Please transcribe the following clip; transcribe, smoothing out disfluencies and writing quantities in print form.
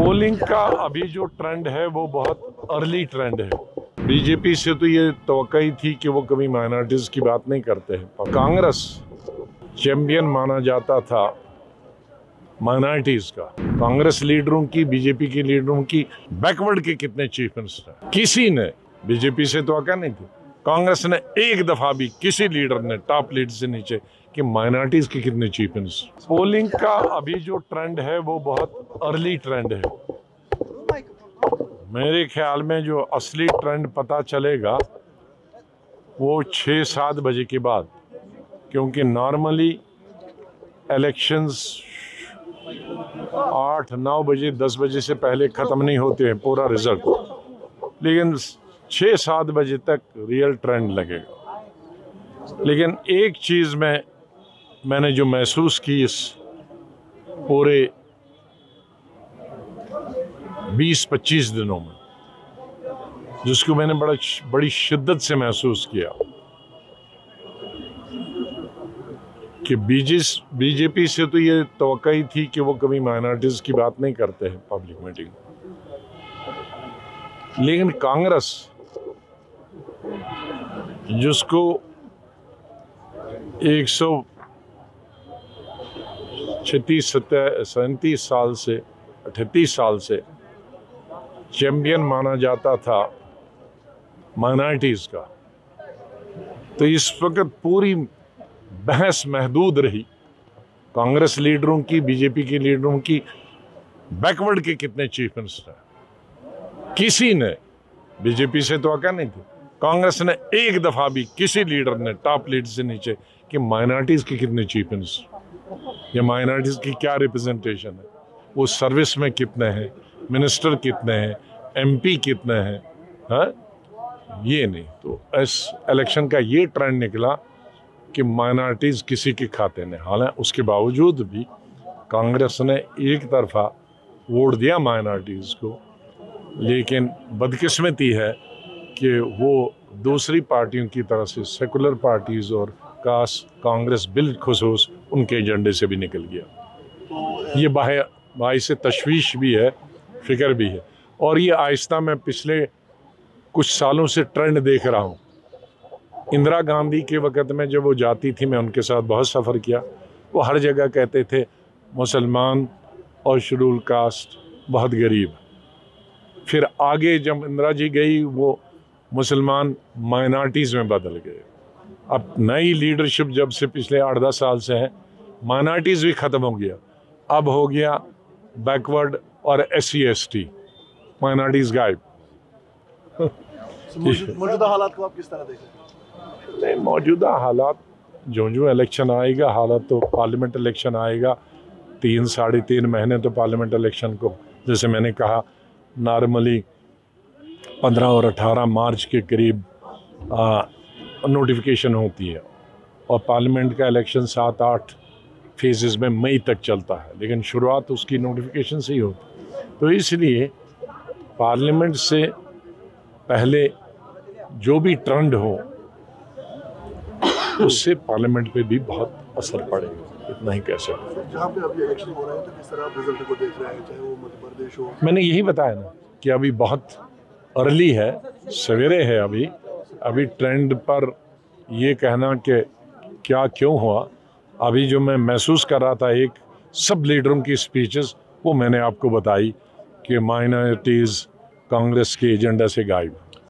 Polling का अभी जो ट्रेंड है वो बहुत अर्ली ट्रेंड है। बीजेपी से तो ये तवक्को ही थी कि वो कभी माइनॉरिटीज की बात नहीं करते हैं। कांग्रेस चैंपियन माना जाता था माइनॉरिटीज का। कांग्रेस लीडरों की, बीजेपी के लीडरों की बैकवर्ड के कितने चीफ मिनिस्टर, किसी ने बीजेपी से तवक्को नहीं थी। कांग्रेस ने एक दफा भी किसी लीडर ने टॉप लीडर से नीचे कि माइनॉरिटीज के कितने चीफ मिनिस्टर। पोलिंग का अभी जो ट्रेंड है वो बहुत अर्ली ट्रेंड है। मेरे ख्याल में जो असली ट्रेंड पता चलेगा वो 6-7 बजे के बाद, क्योंकि नॉर्मली इलेक्शंस 8-9 बजे 10 बजे से पहले ख़त्म नहीं होते हैं पूरा रिजल्ट, लेकिन 6-7 बजे तक रियल ट्रेंड लगेगा। लेकिन एक चीज़ मैंने जो महसूस की इस पूरे 20-25 दिनों में, जिसको मैंने बड़ी शिद्दत से महसूस किया कि बीजेपी से तो ये तवक्को ही थी कि वो कभी माइनॉरिटीज की बात नहीं करते हैं पब्लिक मीटिंग, लेकिन कांग्रेस जिसको 136-37 साल से 38 साल से चैंपियन माना जाता था माइनॉरिटीज का, तो इस वक्त पूरी बहस महदूद रही कांग्रेस लीडरों की, बीजेपी के लीडरों की बैकवर्ड के कितने चीफ मिनिस्टर। किसी ने बीजेपी से तवक्को नहीं थी। कांग्रेस ने एक दफा भी किसी लीडर ने टॉप लीडर से नीचे कि माइनॉरिटीज के कितने चीफ मिनिस्टर या माइनॉरिटीज की क्या रिप्रेजेंटेशन है, वो सर्विस में कितने हैं, मिनिस्टर कितने हैं, एमपी कितने हैं, हाँ? ये नहीं। तो इस इलेक्शन का ये ट्रेंड निकला कि माइनॉरिटीज किसी के खाते नहीं। हालांकि उसके बावजूद भी कांग्रेस ने एक तरफा वोट दिया माइनॉरिटीज को, लेकिन बदकिस्मती है कि वो दूसरी पार्टियों की तरह से सेकुलर पार्टीज और कांग्रेस बिलखुसूस उनके एजेंडे से भी निकल गया। ये बाई से तशवीश भी है, फिक्र भी है। और ये आहिस्ता मैं पिछले कुछ सालों से ट्रेंड देख रहा हूँ। इंदिरा गांधी के वक़्त में जब वो जाती थी, मैं उनके साथ बहुत सफ़र किया, वो हर जगह कहते थे मुसलमान और शेड्यूल कास्ट बहुत गरीब। फिर आगे जब इंदिरा जी गई, वो मुसलमान माइनॉरिटीज़ में बदल गए। अब नई लीडरशिप जब से पिछले 8-10 साल से है, माइनॉरिटीज़ भी ख़त्म हो गया, अब हो गया बैकवर्ड और SC ST, माइनॉरिटीज़ गायब। मौजूदा हालात को आप किस तरह देखें? नहीं, मौजूदा हालात जो इलेक्शन आएगा, हालात तो पार्लियामेंट इलेक्शन आएगा, 3-3.5 महीने तो पार्लियामेंट इलेक्शन को, जैसे मैंने कहा, नॉर्मली 15 और 18 मार्च के करीब नोटिफिकेशन होती है, और पार्लियामेंट का इलेक्शन 7-8 फेजेस में मई तक चलता है, लेकिन शुरुआत उसकी नोटिफिकेशन से ही होती। तो इसलिए पार्लियामेंट से पहले जो भी ट्रेंड हो उससे पार्लियामेंट पे भी बहुत असर पड़ेगा, इतना ही कह सकते। जहाँ पे अभी इलेक्शन हो रहा है तो किस तरह आप रिजल्ट को देख रहे हैं, चाहे वो मध्य प्रदेश हो? मैंने यही बताया ना कि अभी बहुत अर्ली है, सवेरे है। अभी ट्रेंड पर ये कहना कि क्या क्यों हुआ, अभी जो मैं महसूस कर रहा था, एक सब लीडरों की स्पीचेस, वो मैंने आपको बताई कि माइनॉरिटीज़ कांग्रेस के एजेंडा से गायब।